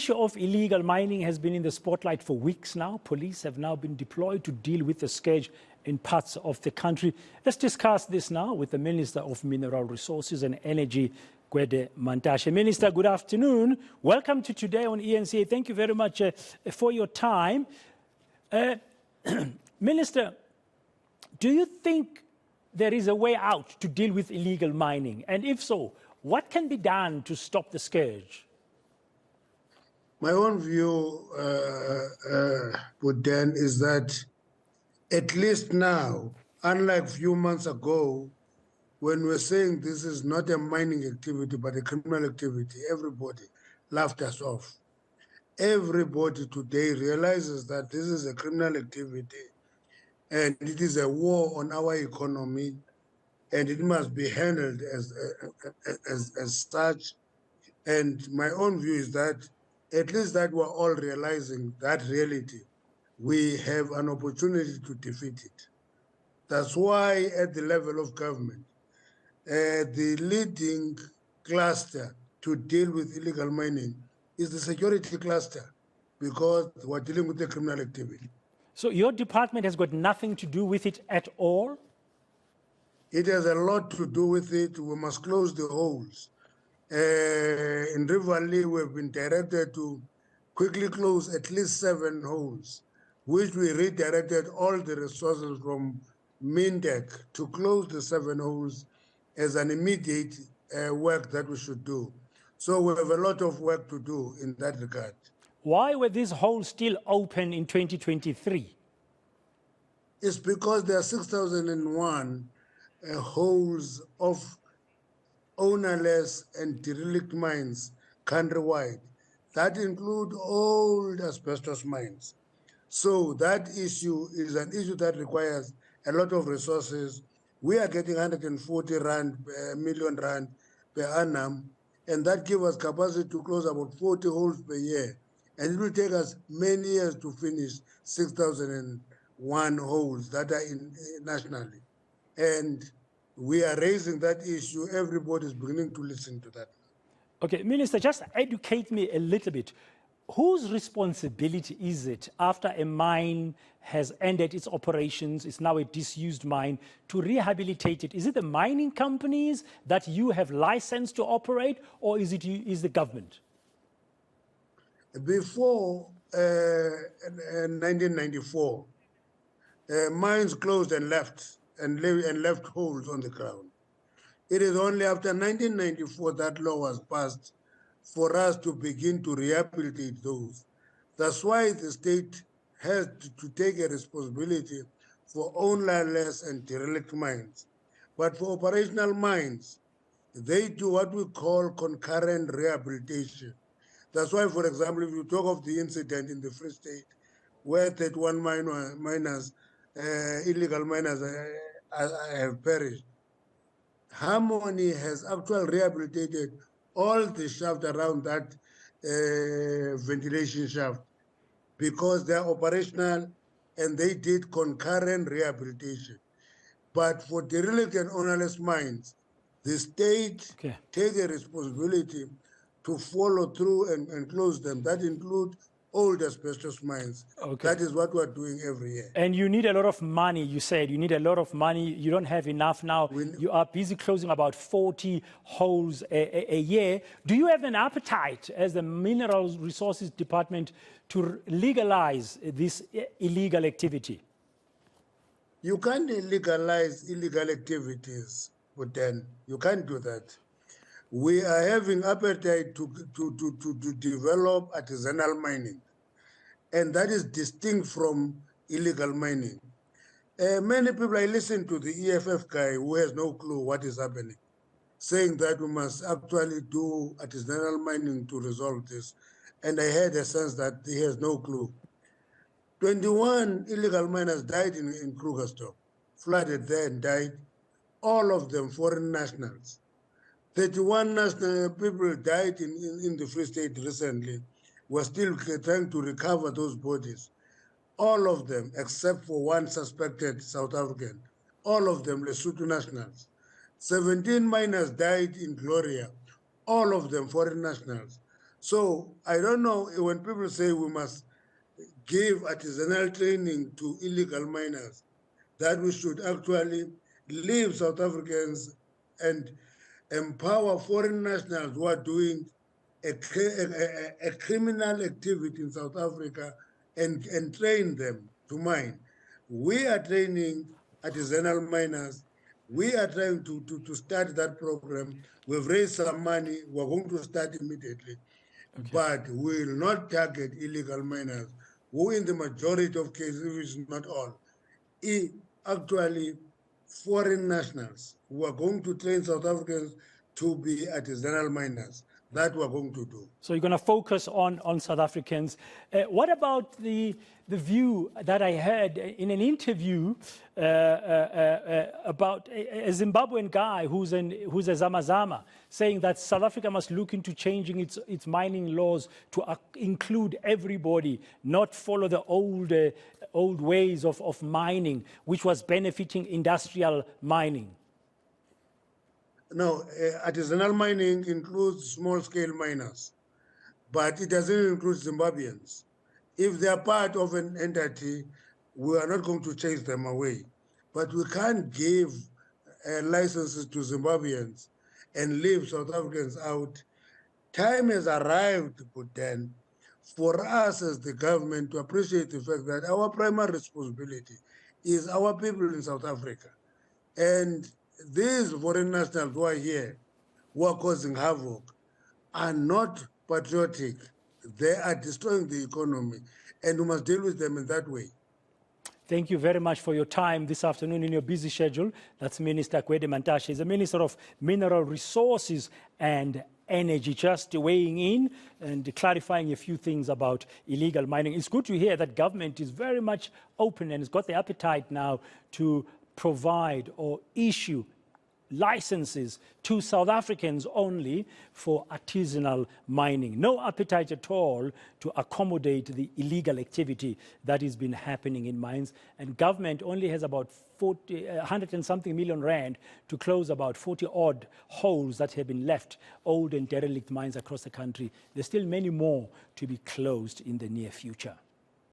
issue of illegal mining has been in the spotlight for weeks now. Police have now been deployed to deal with the scourge in parts of the country. Let's discuss this now with the Minister of Mineral Resources and Energy, Gwede Mantashe. Minister, good afternoon. Welcome to Today on eNCA. Thank you very much for your time. Minister, do you think there is a way out to deal with illegal mining? And if so, what can be done to stop the scourge? My own view, Gwede, is that at least now, unlike a few months ago, when we're saying this is not a mining activity but a criminal activity, everybody laughed us off. Everybody today realizes that this is a criminal activity and it is a war on our economy, and it must be handled as such. And my own view is that at least that we're all realizing that reality, we have an opportunity to defeat it. That's why at the level of government, the leading cluster to deal with illegal mining is the security cluster, because we're dealing with the criminal activity. So your department has got nothing to do with it at all? It has a lot to do with it. We must close the holes. In River Valley, we've been directed to quickly close at least 7 holes, which we redirected all the resources from Mindeq to close the 7 holes as an immediate work that we should do. So we have a lot of work to do in that regard. Why were these holes still open in 2023? It's because there are 6,001 holes of ownerless and derelict mines countrywide. That include old asbestos mines. So that issue is an issue that requires a lot of resources. We are getting 140 million rand per annum, and that gives us capacity to close about 40 holes per year. And it will take us many years to finish 6,001 holes that are nationally. And we are raising that issue. Everybody is beginning to listen to that. Okay, Minister, just educate me a little bit. Whose responsibility is it after a mine has ended its operations, it's now a disused mine, to rehabilitate it? Is it the mining companies that you have licensed to operate, or is the government? Before 1994, mines closed and left holes on the ground. It is only after 1994 that law was passed for us to begin to rehabilitate those. That's why the state has to take a responsibility for ownerless and derelict mines. But for operational mines, they do what we call concurrent rehabilitation. That's why, for example, if you talk of the incident in the Free State, where 31 illegal miners have perished, Harmony has actually rehabilitated all the shaft around that ventilation shaft, because they're operational and they did concurrent rehabilitation. But for derelict and ownerless mines, the state take a responsibility to follow through and close them. That includes old asbestos mines. That is what we're doing every year. And you need a lot of money, you said. You need a lot of money. You don't have enough now. You are busy closing about 40 holes a year. Do you have an appetite as the Mineral Resources Department to legalize this illegal activity? You can't legalize illegal activities, but then you can't do that. We are having appetite to develop artisanal mining, and that is distinct from illegal mining. Many people, I listen to the EFF guy who has no clue what is happening, saying that we must actually do artisanal mining to resolve this. And I had a sense that he has no clue. 21 illegal miners died in Krugersdorp, flooded there and died, all of them foreign nationals. 31 national people died in the Free State recently. We're still trying to recover those bodies. All of them, except for one suspected South African, all of them Lesotho nationals. 17 miners died in Gloria, all of them foreign nationals. So I don't know when people say we must give artisanal training to illegal miners, that we should actually leave South Africans and empower foreign nationals who are doing a criminal activity in South Africa and train them to mine. We are training artisanal miners. We are trying to start that program. We've raised some money. We're going to start immediately. Okay. But we will not target illegal miners, who in the majority of cases, if it's not all, actually foreign nationals who are going to train South Africans to be artisanal miners. That we're going to do. So you're going to focus on South Africans. What about the view that I heard in an interview about a Zimbabwean guy who's a Zamazama, saying that South Africa must look into changing its mining laws to include everybody, not follow the old ways of mining, which was benefiting industrial mining? No, artisanal mining includes small-scale miners, but it doesn't include Zimbabweans. If they are part of an entity, we are not going to chase them away. But we can't give licenses to Zimbabweans and leave South Africans out. Time has arrived, but then, for us as the government to appreciate the fact that our primary responsibility is our people in South Africa. And these foreign nationals who are here, who are causing havoc, are not patriotic. They are destroying the economy, and we must deal with them in that way. Thank you very much for your time this afternoon in your busy schedule. That's Minister Gwede Mantashe. He's the Minister of Mineral Resources and Energy, just weighing in and clarifying a few things about illegal mining. It's good to hear that government is very much open and has got the appetite now to provide or issue licenses to South Africans only for artisanal mining. No appetite at all to accommodate the illegal activity that has been happening in mines. And government only has about 100 and something million rand to close about 40 odd holes that have been left, old and derelict mines across the country. There's still many more to be closed in the near future.